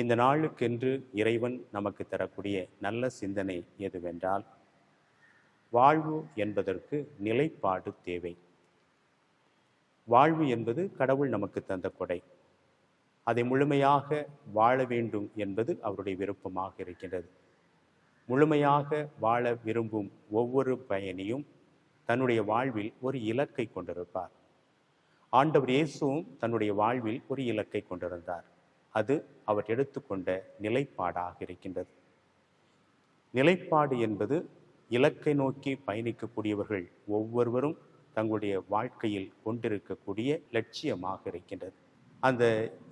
இந்த நாளுக்கென்று இறைவன் நமக்கு தரக்கூடிய நல்ல சிந்தனை எதுவென்றால், வாழ்வு என்பதற்கு நிலைப்பாடு தேவை. வாழ்வு என்பது கடவுள் நமக்கு தந்த கொடை. அதை முழுமையாக வாழ வேண்டும் என்பது அவருடைய விருப்பமாக இருக்கின்றது. முழுமையாக வாழ விரும்பும் ஒவ்வொரு பயணியும் தன்னுடைய வாழ்வில் ஒரு இலக்கை கொண்டிருப்பார். ஆண்டவர் இயேசுவும் தன்னுடைய வாழ்வில் ஒரு இலக்கை கொண்டிருந்தார். அது அவர் எடுத்துக்கொண்ட நிலைப்பாடாக இருக்கின்றது. நிலைப்பாடு என்பது இலக்கை நோக்கி பயணிக்கக்கூடியவர்கள் ஒவ்வொருவரும் தங்களுடைய வாழ்க்கையில் கொண்டிருக்கக்கூடிய லட்சியமாக இருக்கின்றது. அந்த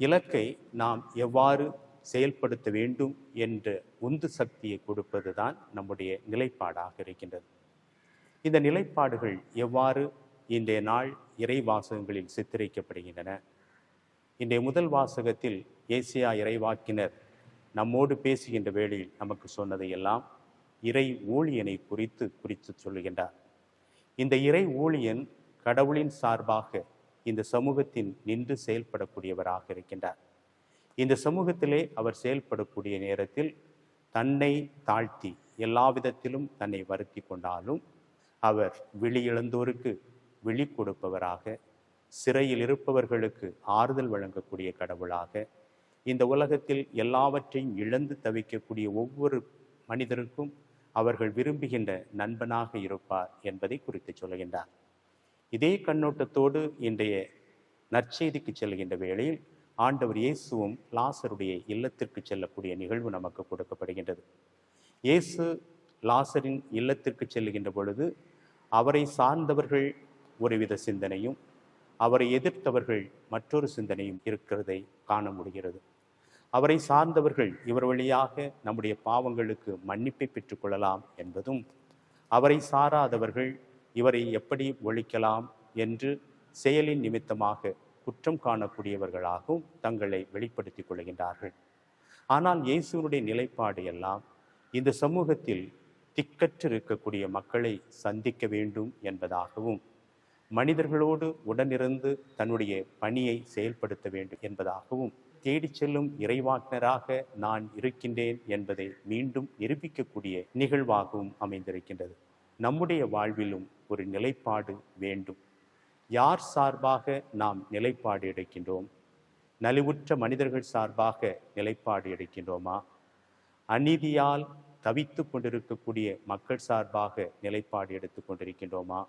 இலக்கை நாம் எவ்வாறு செயல்படுத்த வேண்டும் என்ற உந்து சக்தியை கொடுப்பது தான் நம்முடைய நிலைப்பாடாக இருக்கின்றது. இந்த நிலைப்பாடுகள் எவ்வாறு இன்றைய நாள் இறை வாசகங்களில் சித்தரிக்கப்படுகின்றன? இன்றைய முதல் வாசகத்தில் ஏசியா இறைவாக்கினர் நம்மோடு பேசுகின்ற வேளையில் நமக்கு சொன்னதையெல்லாம் இறை ஊழியனை குறித்து சொல்லுகின்றார். இந்த இறை ஊழியன் கடவுளின் சார்பாக இந்த சமூகத்தின் நின்று செயல்படக்கூடியவராக இருக்கின்றார். இந்த சமூகத்திலே அவர் செயல்படக்கூடிய நேரத்தில் தன்னை தாழ்த்தி எல்லா விதத்திலும் தன்னை வருத்தி கொண்டாலும் அவர் விழி இழந்தோருக்கு விழி கொடுப்பவராக, சிறையில் இருப்பவர்களுக்கு ஆறுதல் வழங்கக்கூடிய கடவுளாக, இந்த உலகத்தில் எல்லாவற்றையும் இழந்து தவிக்கக்கூடிய ஒவ்வொரு மனிதருக்கும் அவர்கள் விரும்புகின்ற நண்பனாக இருப்பார் என்பதை குறித்து சொல்கின்றார். இதே கண்ணோட்டத்தோடு இன்றைய நற்செய்திக்கு செல்கின்ற வேளையில் ஆண்டவர் இயேசுவும் லாசருடைய இல்லத்திற்கு செல்லக்கூடிய நிகழ்வு நமக்கு கொடுக்கப்படுகின்றது. இயேசு லாசரின் இல்லத்திற்கு செல்லுகின்ற பொழுது அவரை சார்ந்தவர்கள் ஒருவித சிந்தனையும், அவரை எதிர்த்தவர்கள் மற்றொரு சிந்தனையும் இருக்கிறதை காண முடிகிறது. அவரை சார்ந்தவர்கள் இவர் வழியாக நம்முடைய பாவங்களுக்கு மன்னிப்பை பெற்றுக்கொள்ளலாம் என்பதும், அவரை சாராதவர்கள் இவரை எப்படி ஒழிக்கலாம் என்று செயலின் நிமித்தமாக குற்றம் காணக்கூடியவர்களாகவும் தங்களை வெளிப்படுத்திக் கொள்கின்றார்கள். ஆனால் இயேசுவினுடைய நிலைப்பாடு எல்லாம் இந்த சமூகத்தில் திக்கற்று இருக்கக்கூடிய மக்களை சந்திக்க வேண்டும் என்பதாகவும், மனிதர்களோடு உடனிருந்து தன்னுடைய பணியை செயல்படுத்த வேண்டும் என்பதாகவும், தேடிச் செல்லும் இறைவாக்கினராக நான் இருக்கின்றேன் என்பதை மீண்டும் நிரூபிக்கக்கூடிய நிகழ்வாகவும் அமைந்திருக்கின்றது. நம்முடைய வாழ்விலும் ஒரு நிலைப்பாடு வேண்டும். யார் சார்பாக நாம் நிலைப்பாடு எடுக்கின்றோம்? நலிவுற்ற மனிதர்கள் சார்பாக நிலைப்பாடு எடுக்கின்றோமா? அநீதியால் தவித்து கொண்டிருக்கக்கூடிய மக்கள் சார்பாக நிலைப்பாடு எடுத்து கொண்டிருக்கின்றோமா?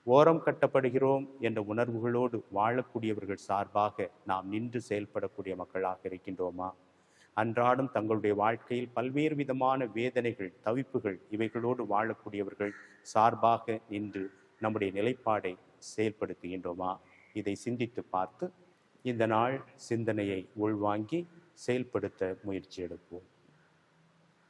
ஓரம் கட்டப்படுகிறோம் என்ற உணர்வுகளோடு வாழக்கூடியவர்கள் சார்பாக நாம் நின்று செயல்படக்கூடிய மக்களாக இருக்கின்றோமா? அன்றாடம் தங்களுடைய வாழ்க்கையில் பல்வேறு விதமான வேதனைகள், தவிப்புகள் இவைகளோடு வாழக்கூடியவர்கள் சார்பாக நின்று நம்முடைய நிலைப்பாடை செயல்படுத்துகின்றோமா? இதை சிந்தித்து பார்த்து இந்த நாள் சிந்தனையை உள்வாங்கி செயல்படுத்த முயற்சி எடுப்போம்.